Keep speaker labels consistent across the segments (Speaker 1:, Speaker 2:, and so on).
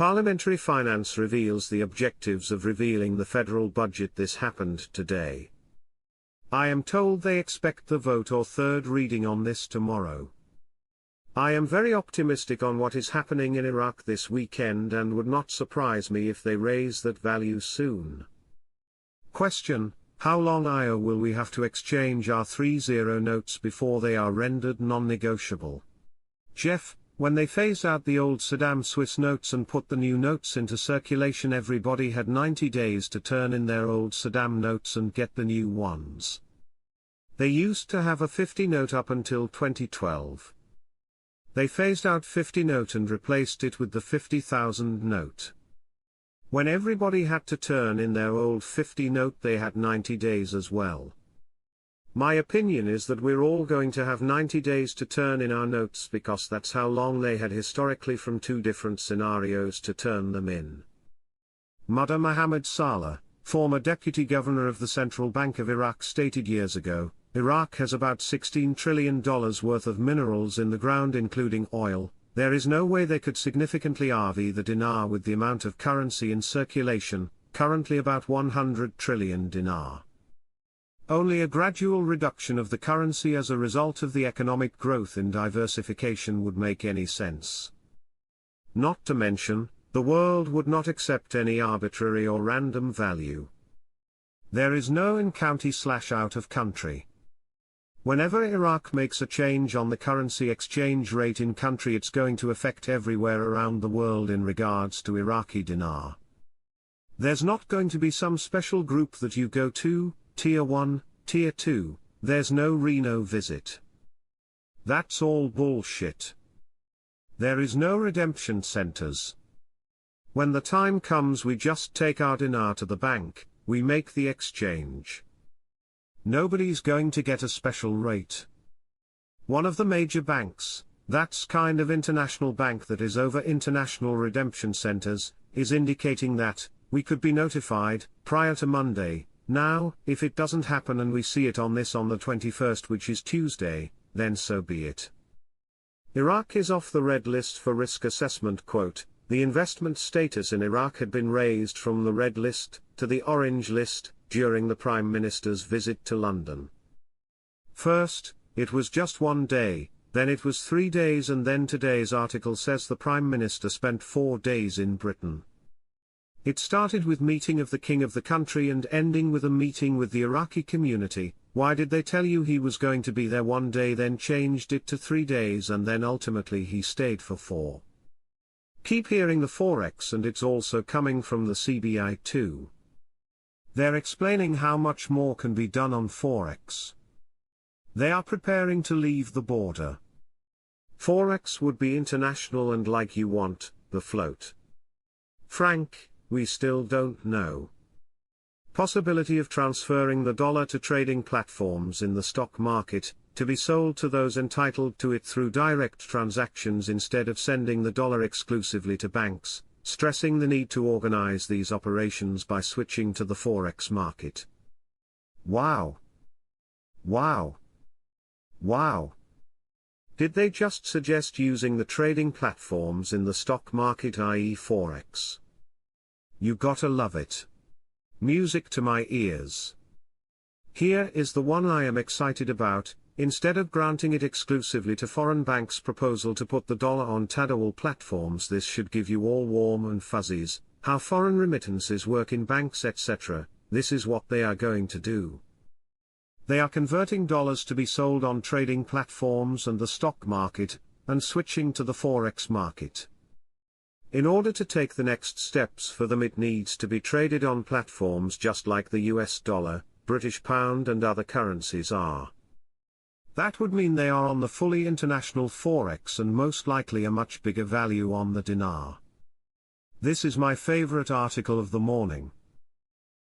Speaker 1: Parliamentary Finance reveals the objectives of revealing the federal budget. This happened today. I am told they expect the vote or third reading on this tomorrow. I am very optimistic on what is happening in Iraq this weekend and would not surprise me if they raise that value soon. Question: how long will we have to exchange our 30 notes before they are rendered non-negotiable? Jeff, when they phased out the old Saddam Swiss notes and put the new notes into circulation, everybody had 90 days to turn in their old Saddam notes and get the new ones. They used to have a 50 note up until 2012. They phased out 50 note and replaced it with the 50,000 note. When everybody had to turn in their old 50 note, they had 90 days as well. My opinion is that we're all going to have 90 days to turn in our notes, because that's how long they had historically from two different scenarios to turn them in. Mudda Mohammed Saleh, former deputy governor of the Central Bank of Iraq, stated years ago, Iraq has about $16 trillion worth of minerals in the ground including oil. There is no way they could significantly RV the dinar with the amount of currency in circulation, currently about 100 trillion dinar. Only a gradual reduction of the currency as a result of the economic growth in diversification would make any sense. Not to mention, the world would not accept any arbitrary or random value. There is no in-county/out of country. Whenever Iraq makes a change on the currency exchange rate in country, it's going to affect everywhere around the world in regards to Iraqi dinar. There's not going to be some special group that you go to, Tier 1, Tier 2, there's no Reno visit. That's all bullshit. There is no redemption centers. When the time comes, we just take our dinar to the bank, we make the exchange. Nobody's going to get a special rate. One of the major banks, that's kind of international bank that is over international redemption centers, is indicating that we could be notified prior to Monday. Now, if it doesn't happen and we see it on the 21st, which is Tuesday, then so be it. Iraq is off the red list for risk assessment. Quote, the investment status in Iraq had been raised from the red list to the orange list during the Prime Minister's visit to London. First, it was just 1 day, then it was 3 days, and then today's article says the Prime Minister spent 4 days in Britain. It started with meeting of the king of the country and ending with a meeting with the Iraqi community. Why did they tell you he was going to be there 1 day, then changed it to 3 days, and then ultimately he stayed for 4? Keep hearing the Forex, and it's also coming from the CBI too. They're explaining how much more can be done on Forex. They are preparing to leave the border. Forex would be international and like you want, the float. Frank, we still don't know. Possibility of transferring the dollar to trading platforms in the stock market, to be sold to those entitled to it through direct transactions instead of sending the dollar exclusively to banks, stressing the need to organize these operations by switching to the Forex market. Wow! Wow! Wow! Did they just suggest using the trading platforms in the stock market, i.e. Forex? You gotta love it. Music to my ears. Here is the one I am excited about. Instead of granting it exclusively to foreign banks, proposal to put the dollar on tadawul platforms. This should give you all warm and fuzzies, how foreign remittances work in banks, etc. This is what they are going to do. They are converting dollars to be sold on trading platforms and the stock market, and switching to the Forex market. In order to take the next steps for them, it needs to be traded on platforms just like the US dollar, British pound and other currencies are. That would mean they are on the fully international Forex and most likely a much bigger value on the dinar. This is my favorite article of the morning.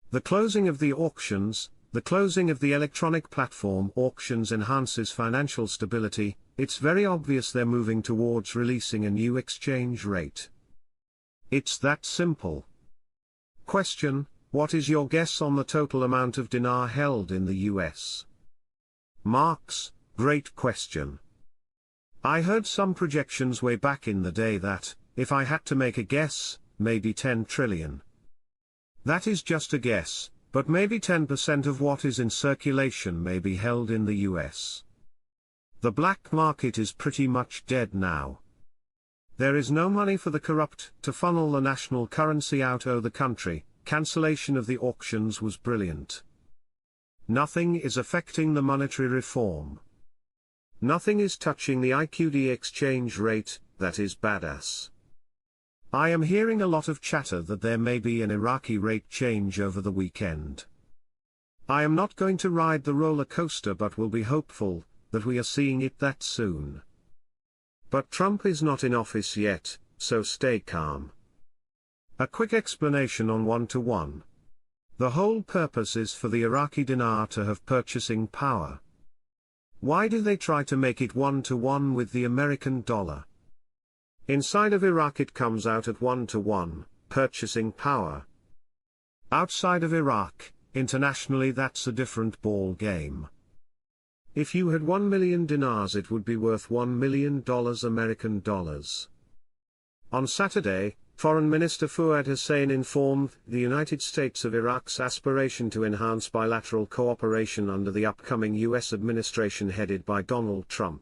Speaker 1: The closing of the auctions. The closing of the electronic platform auctions enhances financial stability. It's very obvious they're moving towards releasing a new exchange rate. It's that simple. Question: what is your guess on the total amount of dinar held in the US? Marks: great question. I heard some projections way back in the day that, if I had to make a guess, maybe 10 trillion. That is just a guess, but maybe 10% of what is in circulation may be held in the US. The black market is pretty much dead now. There is no money for the corrupt to funnel the national currency out of the country. Cancellation of the auctions was brilliant. Nothing is affecting the monetary reform. Nothing is touching the IQD exchange rate. That is badass. I am hearing a lot of chatter that there may be an Iraqi rate change over the weekend. I am not going to ride the roller coaster but will be hopeful that we are seeing it that soon. But Trump is not in office yet, so stay calm. A quick explanation on one-to-one. The whole purpose is for the Iraqi dinar to have purchasing power. Why do they try to make it one-to-one with the American dollar? Inside of Iraq it comes out at one-to-one, purchasing power. Outside of Iraq, internationally that's a different ball game. If you had 1 million dinars it would be worth $1 million American dollars. On Saturday, Foreign Minister Fuad Hussein informed the United States of Iraq's aspiration to enhance bilateral cooperation under the upcoming U.S. administration headed by Donald Trump.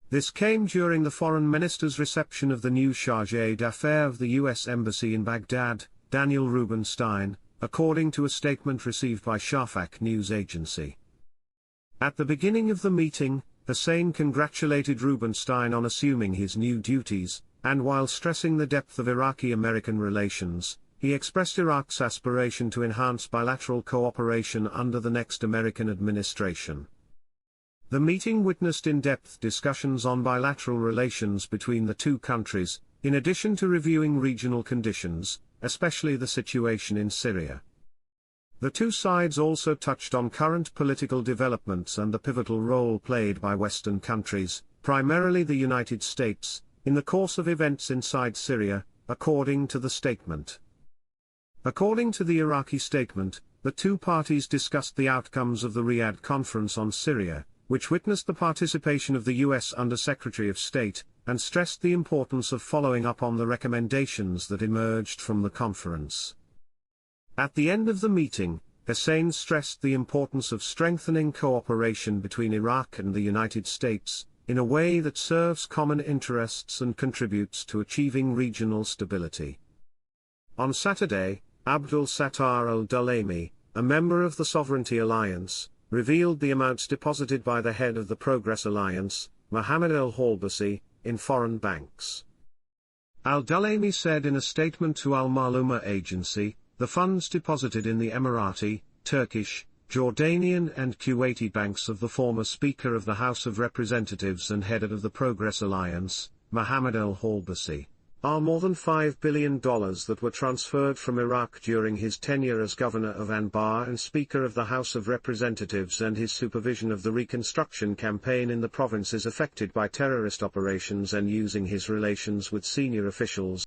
Speaker 1: This came during the foreign minister's reception of the new chargé d'affaires of the U.S. Embassy in Baghdad, Daniel Rubenstein, according to a statement received by Shafaq news agency. At the beginning of the meeting, Hussein congratulated Rubenstein on assuming his new duties, and while stressing the depth of Iraqi-American relations, he expressed Iraq's aspiration to enhance bilateral cooperation under the next American administration. The meeting witnessed in-depth discussions on bilateral relations between the two countries, in addition to reviewing regional conditions, especially the situation in Syria. The two sides also touched on current political developments and the pivotal role played by Western countries, primarily the United States, in the course of events inside Syria, according to the statement. According to the Iraqi statement, the two parties discussed the outcomes of the Riyadh Conference on Syria, which witnessed the participation of the U.S. Under-Secretary of State, and stressed the importance of following up on the recommendations that emerged from the conference. At the end of the meeting, Hussein stressed the importance of strengthening cooperation between Iraq and the United States, in a way that serves common interests and contributes to achieving regional stability. On Saturday, Abdul Sattar al-Dulaimi, a member of the Sovereignty Alliance, revealed the amounts deposited by the head of the Progress Alliance, Mohammed al-Halbasi, in foreign banks. Al-Dulaimi said in a statement to Al-Maluma agency, the funds deposited in the Emirati, Turkish, Jordanian and Kuwaiti banks of the former Speaker of the House of Representatives and head of the Progress Alliance, Mohammed al-Halbasi, are more than $5 billion that were transferred from Iraq during his tenure as Governor of Anbar and Speaker of the House of Representatives and his supervision of the reconstruction campaign in the provinces affected by terrorist operations and using his relations with senior officials